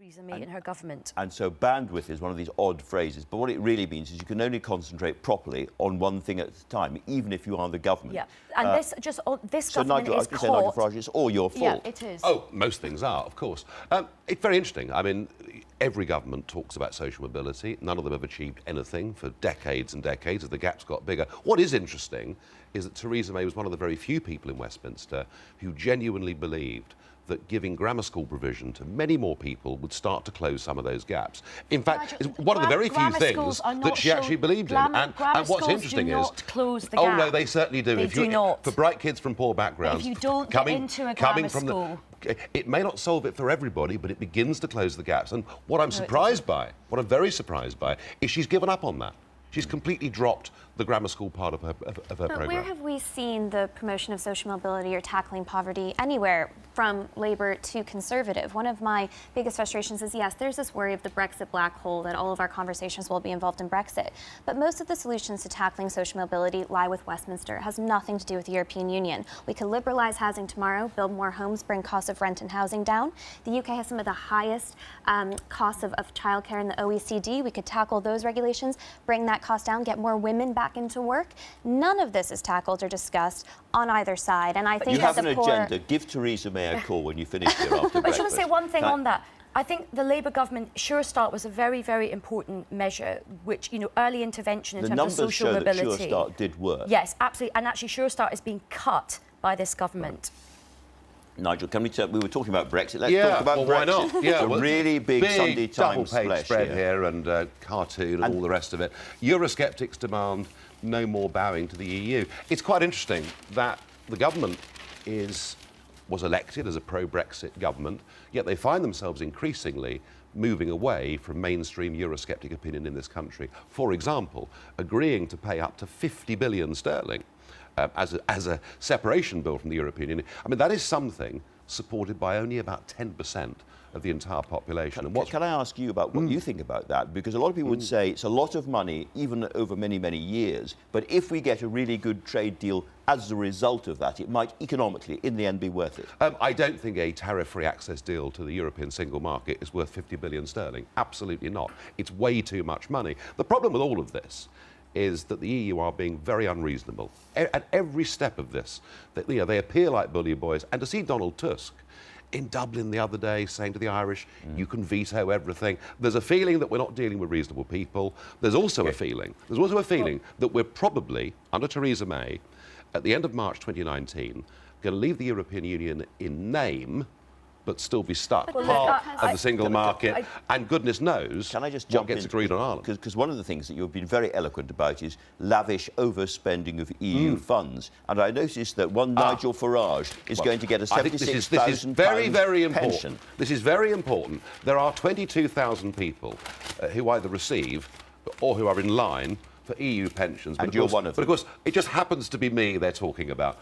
Theresa May and her government. And so bandwidth is one of these odd phrases, but what it really means is you can only concentrate properly on one thing at a time, even if you are the government. Yeah, and this government Nigel, is caught... Nigel Farage, it's all your fault. Yeah, it is. Oh, most things are, of course. It's very interesting. I mean, every government talks about social mobility. None of them have achieved anything for decades and decades as the gap's got bigger. What is interesting is that Theresa May was one of the very few people in Westminster who genuinely believed that giving grammar school provision to many more people would start to close some of those gaps. In fact, it's one of the very few things that she actually believed in. And what's interesting is... close the gap. Oh, no, they certainly do. They do not. For bright kids from poor backgrounds... But if you don't get into a grammar school... It may not solve it for everybody, but it begins to close the gaps. And what I'm surprised by, what I'm very surprised by, is she's given up on that. She's completely dropped the grammar school part of her programme. Where have we seen the promotion of social mobility or tackling poverty anywhere, from Labour to Conservative? One of my biggest frustrations is, yes, there's this worry of the Brexit black hole, that all of our conversations will be involved in Brexit. But most of the solutions to tackling social mobility lie with Westminster. It has nothing to do with the European Union. We could liberalise housing tomorrow, build more homes, bring costs of rent and housing down. The UK has some of the highest costs of childcare in the OECD. We could tackle those regulations, bring that cost down, get more women back into work. None of this is tackled or discussed on either side, and I think you have an agenda. Give Theresa May a call when you finish here after breakfast. I just want to say one thing on that. I think the Labour government Sure Start was a very, very important measure, which, you know, early intervention in terms of social mobility. The numbers show that Sure Start did work. Yes, absolutely, and actually Sure Start is being cut by this government. Right. Nigel, can we were talking about Brexit. Let's talk about Brexit. Why not? Yeah, a really big Sunday Times double-page spread here and cartoon and all the rest of it. Eurosceptics demand no more bowing to the EU. It's quite interesting that the government was elected as a pro-Brexit government, yet they find themselves increasingly moving away from mainstream Eurosceptic opinion in this country. For example, agreeing to pay up to 50 billion sterling as a separation bill from the European Union. I mean, that is something supported by only about 10% of the entire population. Can I ask you about what you think about that? Because a lot of people would say it's a lot of money, even over many, many years, but if we get a really good trade deal as a result of that, it might economically, in the end, be worth it. I don't think a tariff-free access deal to the European single market is worth 50 billion sterling. Absolutely not. It's way too much money. The problem with all of this is that the EU are being very unreasonable. At every step of this, they appear like bully boys. And to see Donald Tusk in Dublin the other day saying to the Irish, you can veto everything. There's a feeling that we're not dealing with reasonable people. There's also a feeling that we're probably, under Theresa May, at the end of March 2019, going to leave the European Union in name, but still be stuck part of the single market, and goodness knows what gets agreed on Ireland. Because one of the things that you've been very eloquent about is lavish overspending of EU funds. And I noticed that one Nigel Farage is going to get a £76,000 this is very, very important. Pension. This is very important. There are 22,000 people who either receive or who are in line for EU pensions. And you're one of them. But of course, it just happens to be me they're talking about.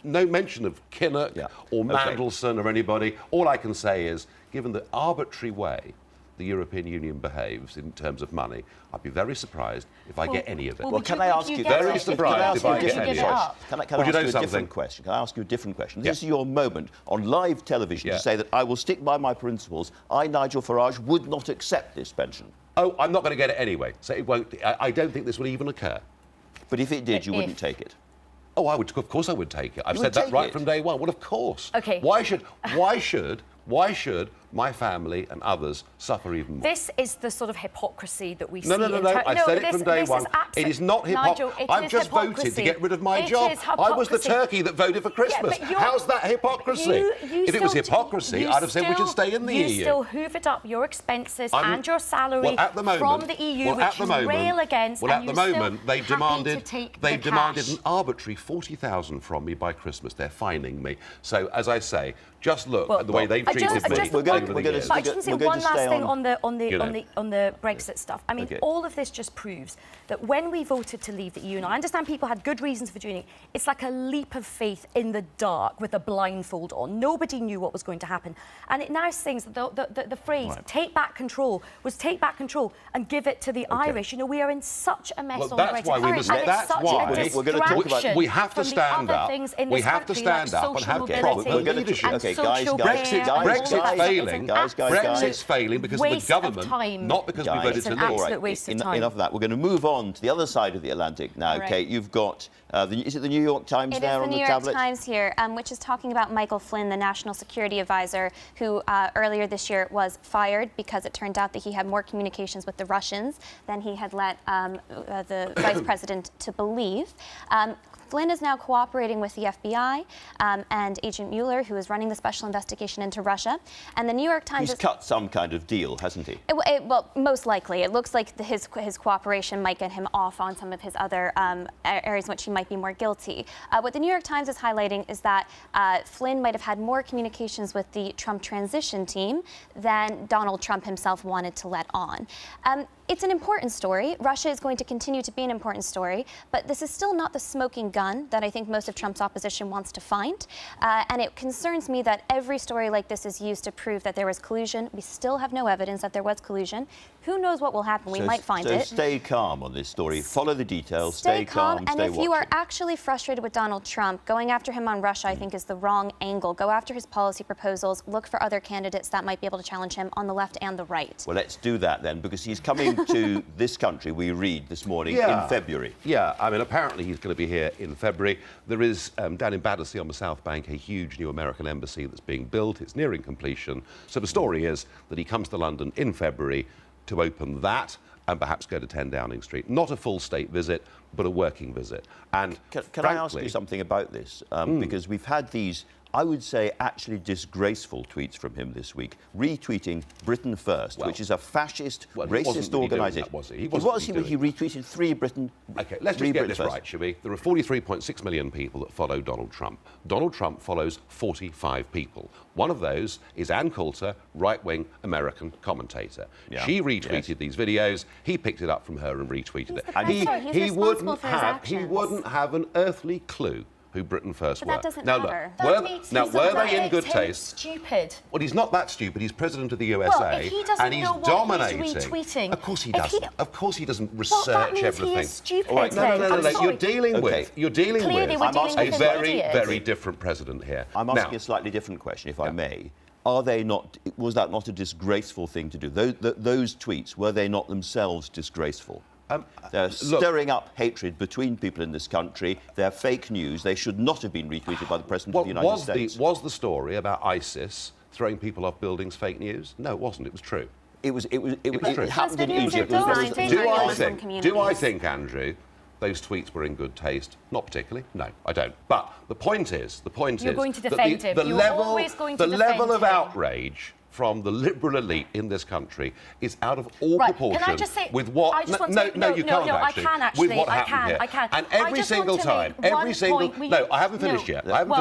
No mention of Kinnock or Mandelson or anybody. All I can say is, given the arbitrary way the European Union behaves in terms of money, I'd be very surprised if I get any of it. Well, can I ask you... Very surprised if I get any of it. Can I ask you a different question? Can I ask you a different question? This is your moment on live television to say that I will stick by my principles. I, Nigel Farage, would not accept this pension. Oh, I'm not going to get it anyway, so it won't... I don't think this will even occur. But if it did, you wouldn't take it? Oh, of course I would take it. I've said that right from day one. Well, of course. Okay. Why should my family and others suffer even more? This is the sort of hypocrisy that we see. No. I said it from day one. It is not hypocrisy. I've just voted to get rid of my job. I was the turkey that voted for Christmas. How's that hypocrisy? If it was hypocrisy, I'd have said we should stay in the EU. You still hoovered up your expenses and your salary from the EU, which you rail against. Well, at the moment, they've demanded an arbitrary 40,000 from me by Christmas. They're fining me. So, as I say, just look at the way they've treated me. But I just want to say one last thing on the Brexit stuff. I mean, all of this just proves that when we voted to leave the EU, and I understand people had good reasons for doing it, it's like a leap of faith in the dark with a blindfold on. Nobody knew what was going to happen. And it now sings the phrase, take back control, was take back control and give it to the Irish. You know, we are in such a mess on Brexit. We're going to talk about... We have to stand up. We have to stand up and have proper leadership. Brexit failing. failing. Brexit's failing because of the government, not because we voted to leave. Absolute waste of time. Enough of that. We're going to move on to the other side of the Atlantic now. Right. Kate, you've got, is it the New York Times there on the tablet? It is the New York Times here, which is talking about Michael Flynn, the National Security Advisor, who earlier this year was fired because it turned out that he had more communications with the Russians than he had let the vice president to believe. Flynn is now cooperating with the FBI and Agent Mueller, who is running the special investigation into Russia. And the New York Times... He's cut some kind of deal, hasn't he? Well, most likely. It looks like his cooperation might get him off on some of his other areas in which he might be more guilty. What the New York Times is highlighting is that Flynn might have had more communications with the Trump transition team than Donald Trump himself wanted to let on. It's an important story. Russia is going to continue to be an important story, but this is still not the smoking gun that I think most of Trump's opposition wants to find. And it concerns me that every story like this is used to prove that there was collusion. We still have no evidence that there was collusion. Who knows what will happen? We might find it. So stay calm on this story. Follow the details. Stay calm. And if you are actually frustrated with Donald Trump, going after him on Russia, I think, is the wrong angle. Go after his policy proposals. Look for other candidates that might be able to challenge him on the left and the right. Well, let's do that then, because he's coming to this country, we read this morning, in February. Yeah, I mean, apparently he's going to be here in February. There is, down in Battersea on the South Bank, a huge new American embassy that's being built. It's nearing completion. So the story is that he comes to London in February to open that and perhaps go to 10 Downing Street. Not a full state visit, but a working visit. And Can I ask you something about this? Because we've had these, I would say, actually disgraceful tweets from him this week, retweeting Britain First, which is a fascist, racist organisation. He retweeted Free Britain. OK, let's just get this right, shall we? There are 43.6 million people that follow Donald Trump. Donald Trump follows 45 people. One of those is Ann Coulter, right-wing American commentator. Yeah. She retweeted these videos. He picked it up from her and retweeted it. And he wouldn't have an earthly clue who Britain First were. That doesn't matter. Were they in good taste? Stupid. Well, he's not that stupid. He's president of the USA, well, if he doesn't and he's know what dominating. He's retweeting. Of course he doesn't. Of course he doesn't research that means everything. He is stupid. All right, no. You're dealing with a very different president here. I'm asking a slightly different question, if I may. Was that not a disgraceful thing to do? Those tweets, were they not themselves disgraceful? They're stirring up hatred between people in this country. They're fake news. They should not have been retweeted by the President of the United States. Was the story about ISIS throwing people off buildings fake news? No, it wasn't. It was true. It happened in Egypt. Do I think, Andrew, those tweets were in good taste? Not particularly. No, I don't. But the point is You're going to defend him. The level of outrage from the liberal elite in this country is out of all proportion can I just say, with what... you can't actually. With what happened here. I can. And every single time, No, I haven't finished yet. I haven't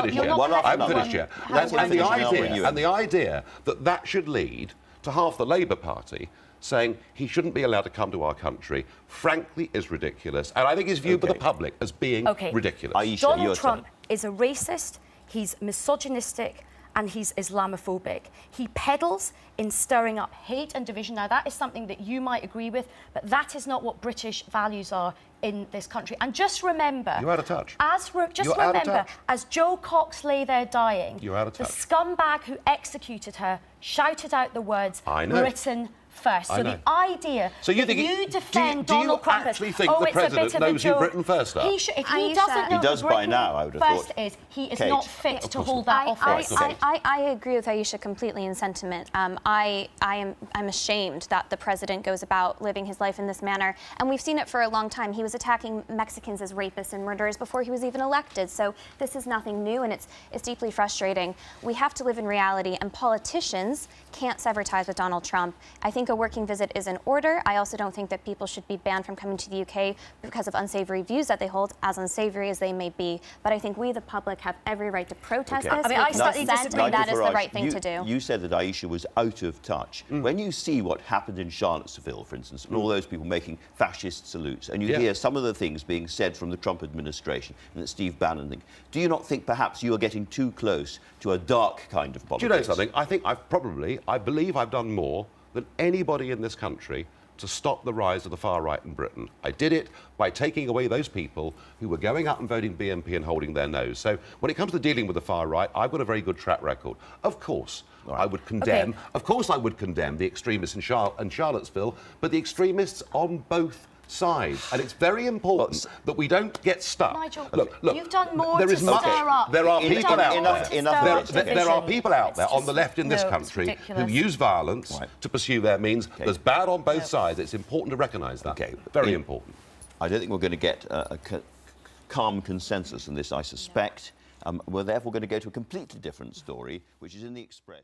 finished yet. And the idea that that should lead to half the Labour Party saying he shouldn't be allowed to come to our country, frankly, is ridiculous. And I think is viewed by the public as being ridiculous. Ayesha, Donald Trump is a racist, he's misogynistic, and he's Islamophobic. He peddles in stirring up hate and division. Now, that is something that you might agree with, but that is not what British values are in this country. And just remember... You're out of touch. As Jo Cox lay there dying, you're out of touch. The scumbag who executed her shouted out the words, Britain First. So the idea that you defend Donald Trump... Do you actually think the President knows who Britain First are? If he doesn't know he does by now, I would have thought. First he is not fit to hold that office. I agree with Ayesha completely in sentiment. I'm ashamed that the President goes about living his life in this manner. And we've seen it for a long time. He was attacking Mexicans as rapists and murderers before he was even elected. So this is nothing new, and it's deeply frustrating. We have to live in reality, and politicians can't sever ties with Donald Trump. I think a working visit is in order. I also don't think that people should be banned from coming to the UK because of unsavory views that they hold, as unsavory as they may be. But I think we, the public, have every right to protest this. I mean, I slightly disagree. That is the right thing to do. You said that Ayesha was out of touch. When you see what happened in Charlottesville, for instance, and all those people making fascist salutes, and you hear some of the things being said from the Trump administration and that Steve Bannon thing, do you not think perhaps you are getting too close to a dark kind of politics? Do you know something? I think I believe I've done more than anybody in this country to stop the rise of the far right in Britain. I did it by taking away those people who were going out and voting BNP and holding their nose. So when it comes to dealing with the far right, I've got a very good track record. Of course, I would condemn. Okay. Of course, I would condemn the extremists in Charlottesville, but the extremists on both sides, and it's very important that we don't get stuck. Nigel, look, you've done more there to is stir up. There are people out enough. there are people out there on the left in this No, country it's who ridiculous. use violence to pursue their means. Okay. There's bad on both sides. It's important to recognise that. Okay. Very important. I don't think we're going to get a calm consensus on this, I suspect. We're therefore going to go to a completely different story, which is in the Express.